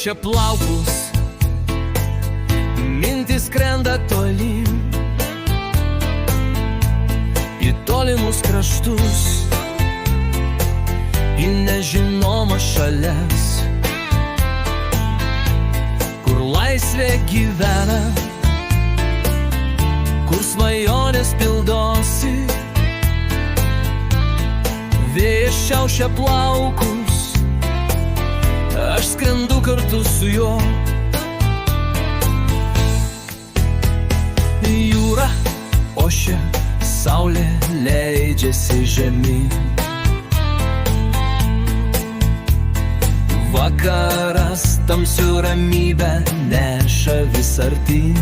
šiaušia plaukus, mintis skrenda tolyn, į tolimus kraštus, į nežinomas šalias, kur laisvė gyvena, kur svajonės pildosi. Vėjas šiaušia plaukus, aš skrendu kartu su juo. Jūra ošia, saulė leidžiasi žemyn. Vakaras tamsių ramybę neša vis artyn.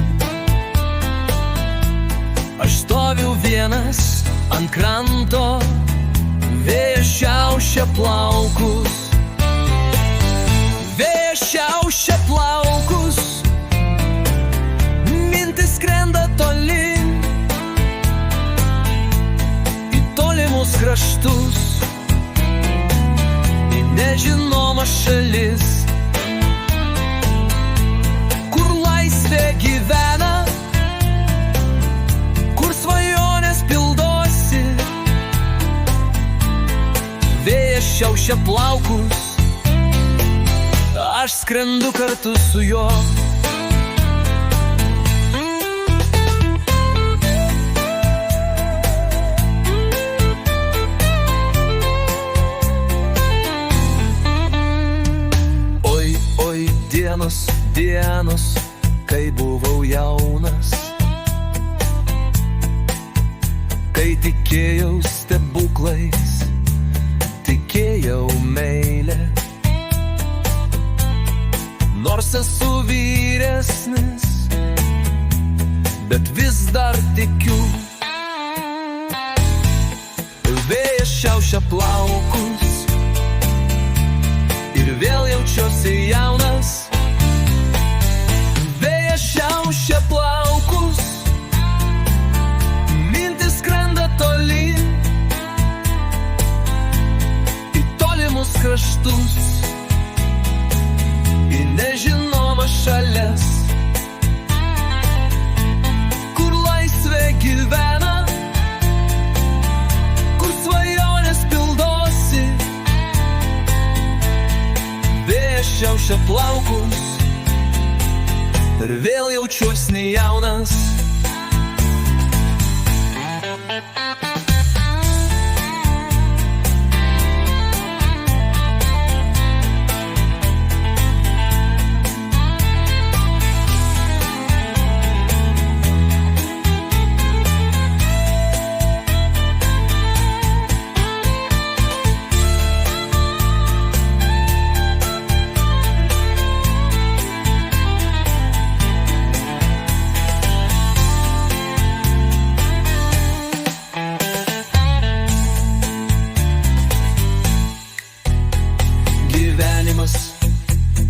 Aš stoviu vienas ant kranto, vėjas šiaušia plaukus. Vėjas šiaušia plaukus, mintis skrenda tolyn, į tolimus kraštus, į nežinomas šalis, kur laisvė gyvena, kur svajonės pildosi. Vėjas šiaušia plaukus, aš skrendu kartu su juo. Oi, oi, dienos, dienos, kai buvau jaunas, kai tikėjau stebuklais, tikėjau meilę. Nors esu vyresnis, bet vis dar tikiu. Vėjas šiaušia plaukus ir vėl jaučiuosi jaunas. Vėjas šiaušia plaukus, mintis skrenda tolyn, į tolimus kraštus, į nežinomas šalias, kur laisvė gyvena, kur svajonės pildosi. Vėjas šiaušia plaukus ir vėl jaučiuosi nejaunas.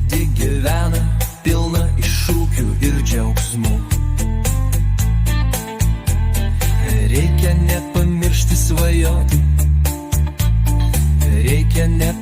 Tik gyvena pilna iššūkių ir džiaugsmų. Reikia nepamiršti svajoti, reikia nepamiršti